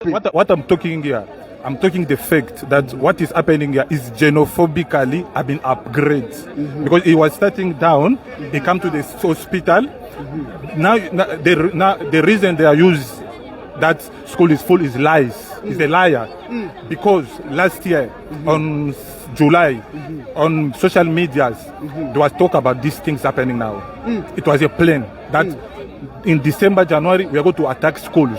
What I'm talking here, I'm talking the fact that what is happening here is xenophobically have been upgraded because it was starting down. They come to the hospital. Now the reason they are used that school is full is lies. Is a liar because last year on July on social medias there was talk about these things happening now. It was a plan that in December, January, we are going to attack schools.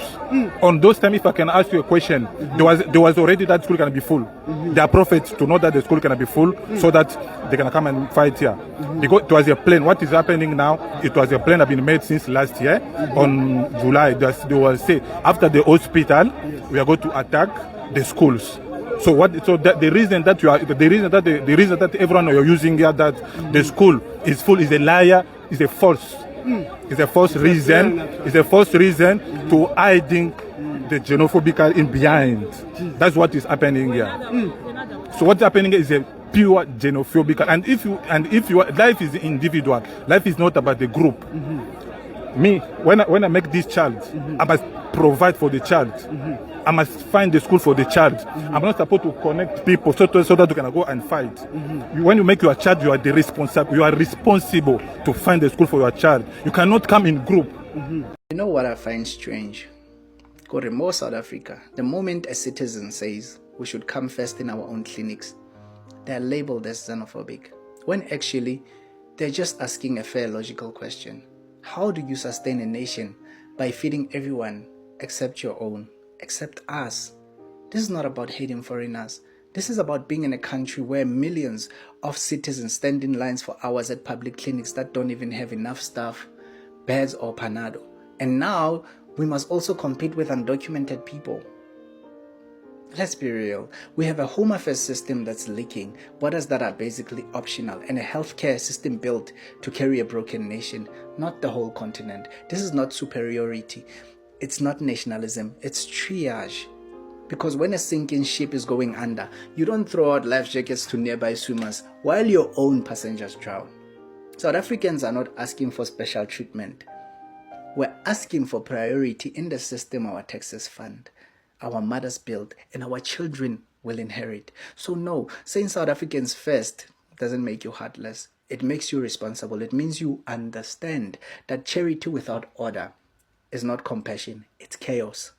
On those times, if I can ask you a question, there was already that school can be full. There are prophets to know that the school can be full so that they can come and fight here. Because it was a plan. What is happening now, it was a plan that has been made since last year. On July, they will say, after the hospital, we are going to attack the schools. So what? So that the reason that the reason that everyone you're using here that the school is full is a liar, is a false. It's a false reason. It's a false reason to hiding the xenophobic in behind. That's what is happening here. So what's happening is a pure xenophobic. And if you life is individual. Life is not about the group. Me, when I make this child, I must provide for the child. I must find the school for the child. I'm not supposed to connect people so that you can go and fight. When you make your child, you are the responsible. You are responsible to find the school for your child. You cannot come in group. You know what I find strange? Go remote South Africa. The moment a citizen says we should come first in our own clinics, they are labeled as xenophobic. When actually, they're just asking a fair logical question. How do you sustain a nation by feeding everyone except your own? Except us. This is not about hating foreigners. This is about being in a country where millions of citizens stand in lines for hours at public clinics that don't even have enough staff, beds or panado. And now we must also compete with undocumented people. Let's be real. We have a home affairs system that's leaking, borders that are basically optional, and a healthcare system built to carry a broken nation, not the whole continent. This is not superiority. It's not nationalism, it's triage. Because when a sinking ship is going under, you don't throw out life jackets to nearby swimmers while your own passengers drown. South Africans are not asking for special treatment. We're asking for priority in the system our taxes fund, our mothers build, and our children will inherit. So no, saying South Africans first doesn't make you heartless. It makes you responsible. It means you understand that charity without order is not compassion, it's chaos.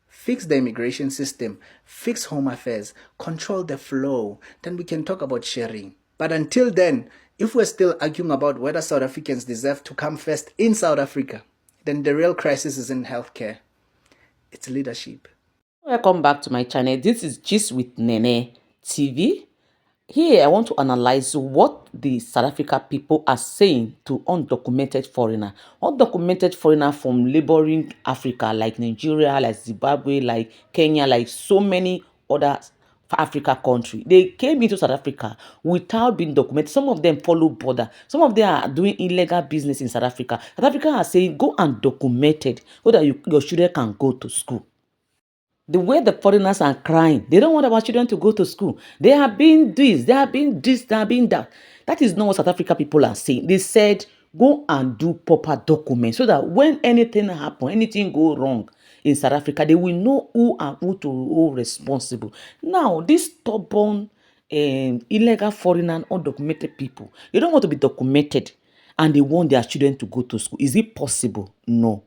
Fix the immigration system, fix home affairs, control the flow, then we can talk about sharing. But until then, if we're still arguing about whether South Africans deserve to come first in South Africa, then the real crisis is in healthcare. It's leadership. Welcome back to my channel. This is Gist with Nene TV. Here, I want to analyze what the South Africa people are saying to undocumented foreigner. Undocumented foreigner from neighboring Africa, like Nigeria, like Zimbabwe, like Kenya, like so many other Africa country. They came into South Africa without being documented. Some of them follow border. Some of them are doing illegal business in South Africa. South Africa are saying, go and document it so that your children can go to school. The way the foreigners are crying, they don't want our children to go to school. They have been this, they have been this, they have been that. That is not what South Africa people are saying. They said, go and do proper documents so that when anything happen, anything go wrong in South Africa, they will know who and who to hold responsible. Now, these stubborn, illegal foreigner and undocumented people, they don't want to be documented and they want their children to go to school. Is it possible? No.